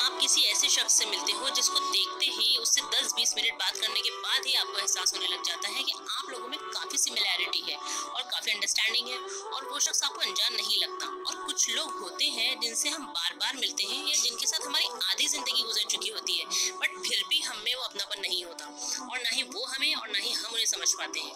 आप किसी ऐसे शख्स से मिलते हो जिसको देखते ही उससे 10-20 मिनट बात करने के बाद ही आपको एहसास होने लग जाता है कि आप लोगों में काफ़ी सिमिलैरिटी है और काफ़ी अंडरस्टैंडिंग है और वो शख्स आपको अनजान नहीं लगता। और कुछ लोग होते हैं जिनसे हम बार बार मिलते हैं या जिनके साथ हमारी आधी ज़िंदगी गुजर चुकी होती है, बट फिर भी हम में वो अपनापन नहीं होता और ना ही वो हमें और ना ही हम उन्हें समझ पाते हैं।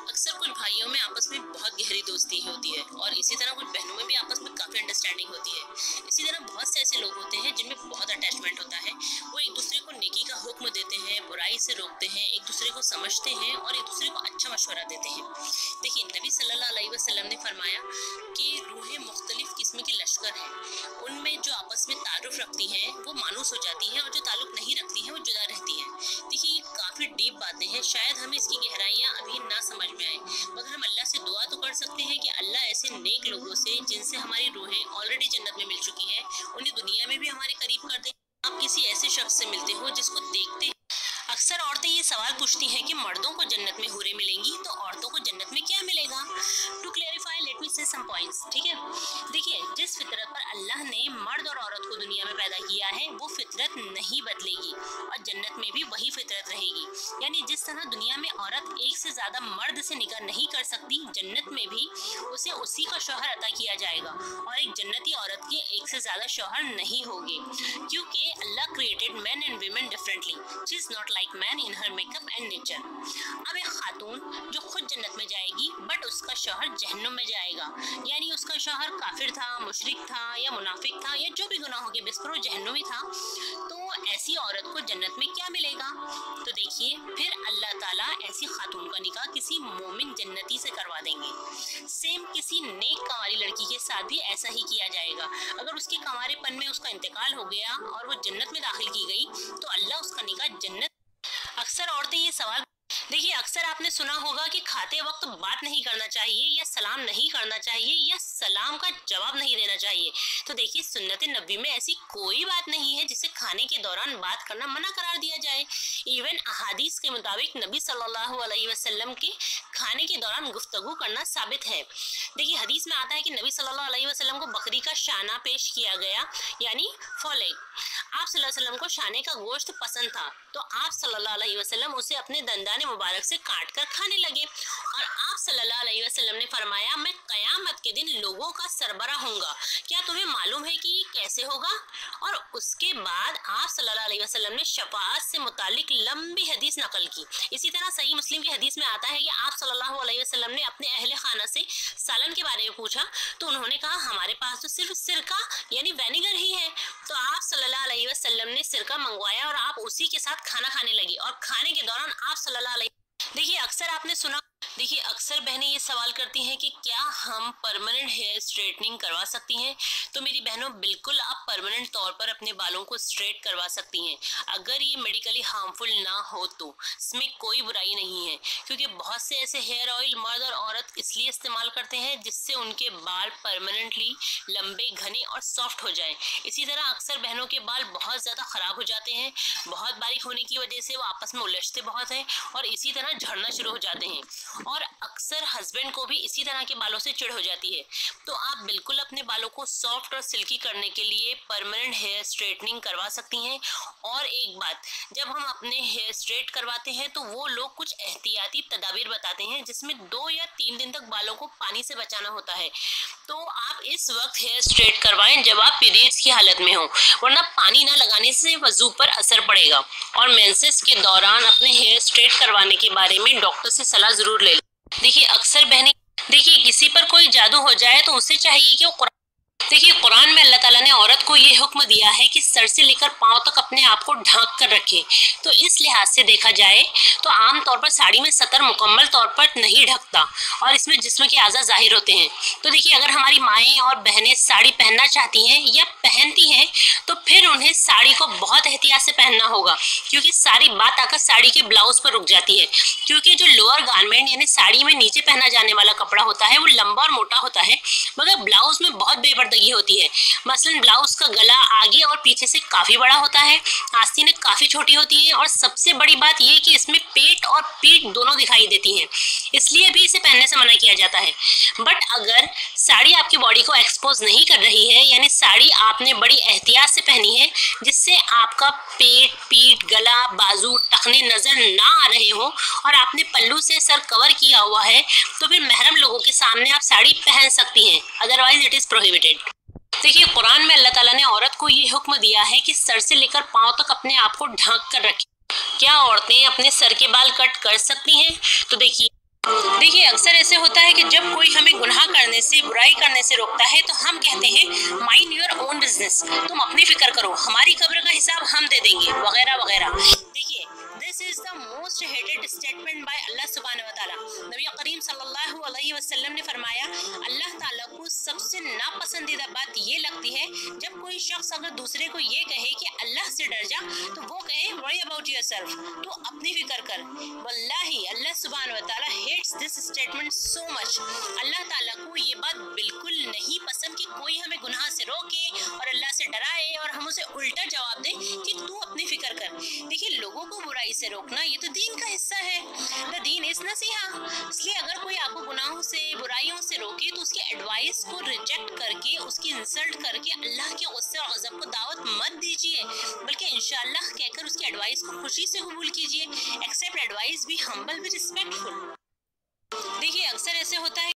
अक्सर कुछ भाइयों में आपस में बहुत गहरी दोस्ती होती है और इसी तरह कुछ बहनों में भी आपस में काफ़ी अंडरस्टैंडिंग होती है। इसी तरह बहुत से ऐसे लोग होते हैं जिनमें बहुत अटैचमेंट होता है। वो एक दूसरे को नेकी का हुक्म देते हैं, बुराई से रोकते हैं, एक दूसरे को समझते हैं और एक दूसरे को अच्छा मशवरा देते हैं। देखिए, नबी सल्लल्लाहु अलैहि वसल्लम ने फरमाया कि रूहें मुख्तलिफ किस्म की लश्कर हैं। उनमें जो आपस में ताल्लुक़ रखती हैं वो मानूस हो जाती हैं और जो ताल्लुक़ नहीं रखती हैं वो जुदा रहती हैं। देखिए, ये काफ़ी डीप बातें हैं, शायद हमें इसकी गहराइयाँ अभी ना समझ में आए, मगर हम अल्लाह से दुआ तो कर सकते हैं कि अल्लाह ऐसे नेक लोगों से जिनसे हमारी रूहें ऑलरेडी जन्नत में मिल चुकी हैं, उन्हें दुनिया में भी हमारे करीब कर दे। आप किसी ऐसे शख्स से मिलते हो जिसको देखते अक्सर औरतें ये सवाल पूछती हैं कि मर्दों को जन्नत में हूरें मिलेंगी तो औरतों को जन्नत में क्या मिलेगा। टू क्लेरिफाई लेट मी से सम पॉइंट्स, ठीक है। देखिए, जिस फितरत पर अल्लाह ने मर्द और औरत को दुनिया में पैदा किया है वो फितरत नहीं बदलेगी और जन्नत में भी वही फितरत रहेगी। यानी जिस तरह दुनिया में औरत एक से ज्यादा मर्द से निकाह नहीं कर सकती, जन्नत में भी उसे उसी का शौहर अता किया जाएगा और एक जन्नती औरत के एक से ज्यादा शौहर नहीं होंगे, क्योंकि Allah created man and women differently. She is not like man in her makeup and nature. अब एक खातून जो खुद जन्नत में जाएगी बट उसका शौहर जहन्नुम में जाएगा, यानी उसका शौहर काफिर था, मुशरिक था या मुनाफिक था या जो भी गुनाहों के बिस्पर जहन्नुमी था, तो ऐसी औरत को जन्नत में क्या मिलेगा। तो देखिए, फिर अल्लाह ताला ऐसी खातून का निकाह किसी मोमिन जन्नती से करवा देंगे। सेम किसी नेक कंवारी लड़की के साथ भी ऐसा ही किया जाएगा। अगर उसके कंवारेपन में उसका इंतकाल हो गया और वो जन्नत में दाखिल की गई तो अल्लाह उसका निकाह जन्नत। अक्सर औरतें ये सवाल देखिए, अक्सर आपने सुना होगा कि खाते वक्त बात नहीं करना चाहिए या सलाम नहीं करना चाहिए या सलाम का जवाब नहीं देना चाहिए। तो देखिए, सुन्नत नबी में ऐसी कोई बात नहीं है जिसे खाने के दौरान बात करना मना करार दिया जाए। इवन अहादीस के मुताबिक नबी सल्लल्लाहु अलैहि वसल्लम के खाने के दौरान गुफ्तगू करना साबित है। देखिए, हदीस में आता है कि नबी सल्लल्लाहु अलैहि वसल्लम को बकरी का शाना पेश किया गया, यानी फोलेग। आप सल्लल्लाहु अलैहि वसल्लम को शाने का गोश्त पसंद था तो आप सल्लल्लाहु अलैहि वसल्लम उसे अपने दंदाने मुबारक से काट कर खाने लगे और आप सल्लल्लाहु अलैहि वसल्लम ने फरमाया, मैं कयामत के दिन लोगों का सरबरा होऊंगा, क्या तुम्हें मालूम है कि ये कैसे होगा। और उसके बाद आप सल्लल्लाहु अलैहि वसल्लम ने शफाअत से मुतालिक लंबी हदीस नकल की। इसी तरह सही मुस्लिम की हदीस में आता है कि आप सल्लल्लाहु अलैहि वसल्लम ने अपने अहले खाना से सालन के बारे में पूछा तो उन्होंने कहा, हमारे पास तो सिर्फ सिरका यानी वेनेगर ही है। तो आप सल्लल्लाहु अलैहि वसल्लम ने सिरका मंगवाया और आप उसी के साथ खाना खाने लगे और खाने के दौरान आप सल्लल्लाहु अलैहि। देखिए, अक्सर आपने सुना, देखिए अक्सर बहनें ये सवाल करती हैं कि क्या हम परमानेंट हेयर स्ट्रेटनिंग करवा सकती हैं। तो मेरी बहनों, बिल्कुल आप परमानेंट तौर पर अपने बालों को स्ट्रेट करवा सकती हैं अगर ये मेडिकली हार्मफुल ना हो तो। इसमें कोई बुराई नहीं है, क्योंकि बहुत से ऐसे हेयर ऑयल मर्द और औरत इसलिए इस्तेमाल करते हैं जिससे उनके बाल परमानेंटली लंबे, घने और सॉफ्ट हो जाएं। इसी तरह अक्सर बहनों के बाल बहुत ज़्यादा ख़राब हो जाते हैं, बहुत बारीक होने की वजह से वो आपस में उलझते बहुत हैं और इसी तरह झड़ना शुरू हो जाते हैं और अक्सर हस्बैंड को भी इसी तरह के बालों से चिढ़ हो जाती है। तो आप बिल्कुल अपने बालों को सॉफ्ट और सिल्की करने के लिए परमानेंट हेयर स्ट्रेटनिंग करवा सकती हैं। और एक बात, जब हम अपने हेयर स्ट्रेट करवाते हैं तो वो लोग कुछ एहतियाती तदाबीर बताते हैं जिसमें 2 या 3 दिन तक बालों को पानी से बचाना होता है। तो आप इस वक्त हेयर स्ट्रेट करवाएं जब आप पीरियड्स की हालत में हो, वरना पानी ना लगाने से वजू पर असर पड़ेगा। और मेंसेस के दौरान अपने हेयर स्ट्रेट करवाने के बारे में डॉक्टर से सलाह जरूर ले लें। देखिए, अक्सर बहनें, देखिए किसी पर कोई जादू हो जाए तो उसे चाहिए कि वो देखिए, कुरान में अल्लाह ताला ने औरत को ये हुक्म दिया है कि सर से लेकर पांव तक अपने आप को ढक कर रखे। तो इस लिहाज से देखा जाए तो आमतौर पर साड़ी में सतर मुकम्मल तौर पर नहीं ढकता और इसमें जिस्म के आज़ा जाहिर होते हैं। तो देखिए, अगर हमारी माएँ और बहनें साड़ी पहनना चाहती हैं या पहनती हैं तो फिर उन्हें साड़ी को बहुत एहतियात से पहनना होगा, क्योंकि सारी बात आकर साड़ी के ब्लाउज पर रुक जाती है। क्योंकि जो लोअर गारमेंट यानी साड़ी में नीचे पहना जाने वाला कपड़ा होता है वो लंबा और मोटा होता है, मगर ब्लाउज में बहुत बेपर्दगी होती है। मसलन ब्लाउज का गला आगे और पीछे से काफी बड़ा होता है, आस्तीनें काफी छोटी होती हैं और सबसे बड़ी बात यह कि इसमें पेट और पीठ दोनों दिखाई देती हैं, इसलिए भी इसे पहनने से मना किया जाता है। बट अगर साड़ी आपकी बॉडी को एक्सपोज नहीं कर रही है, यानी साड़ी आपने बड़ी एहतियात से पहनी है जिससे आपका पेट, पीठ, गला, बाजू, टखने नजर ना आ रहे हो, और आपने पल्लू से सर कवर किया हुआ है, तो फिर महरम लोगों के सामने आप साड़ी पहन सकती हैं, अदरवाइज इट इज प्रोहिबिटेड। देखिए, कुरान में अल्लाह ताला ने औरत को ये हुक्म दिया है कि सर से लेकर पांव तक अपने आप को ढक कर रखें। क्या औरतें अपने सर के बाल कट कर सकती हैं? तो देखिए अक्सर ऐसे होता है कि जब कोई हमें गुनाह करने से, बुराई करने से रोकता है तो हम कहते हैं माइंड योर ओन बिजनेस, तुम अपनी फिक्र करो, हमारी कब्र का हिसाब हम दे देंगे, वगैरह वगैरह। देखिए, this is the most hated statement by Allah सुब्हानहू व तआला। नबी करीम सल्लल्लाहु अलैहि वसल्लम ने फरमाया, अल्लाह ताला को सबसे नापसंदीदा बात ये लगती है जब कोई शख्स अगर दूसरे को ये कहे कि अल्लाह से डर जा, तो वो कहे वरी अबाउट योरसेल्फ, तो अपनी फिक्र कर। वल्लाही अल्लाह सुब्हानहू व तआला hates this statement so much. Allah ताला को ये बात बिल्कुल नहीं पसंद कि कोई हमें गुनाह से रोके और अल्लाह से डराए और हम उसे उल्टा जवाब दे कि तू अपनी फिक्र कर। देखिए, लोगों को बुराई से रोकना ये तो दीन का हिस्सा है, द दीन इज नसीहा। इसलिए अगर कोई आपको गुनाहों से, बुराइयों से रोके तो उसकी एडवाइस को रिजेक्ट करके, उसकी इंसल्ट करके अल्लाह के गुस्से और गज़ब को दावत मत दीजिए, बल्कि इंशाअल्लाह कहकर उसकी एडवाइस को खुशी से कबूल कीजिए। Accept advice, be humble, be respectful. देखिए, अक्सर ऐसे होता है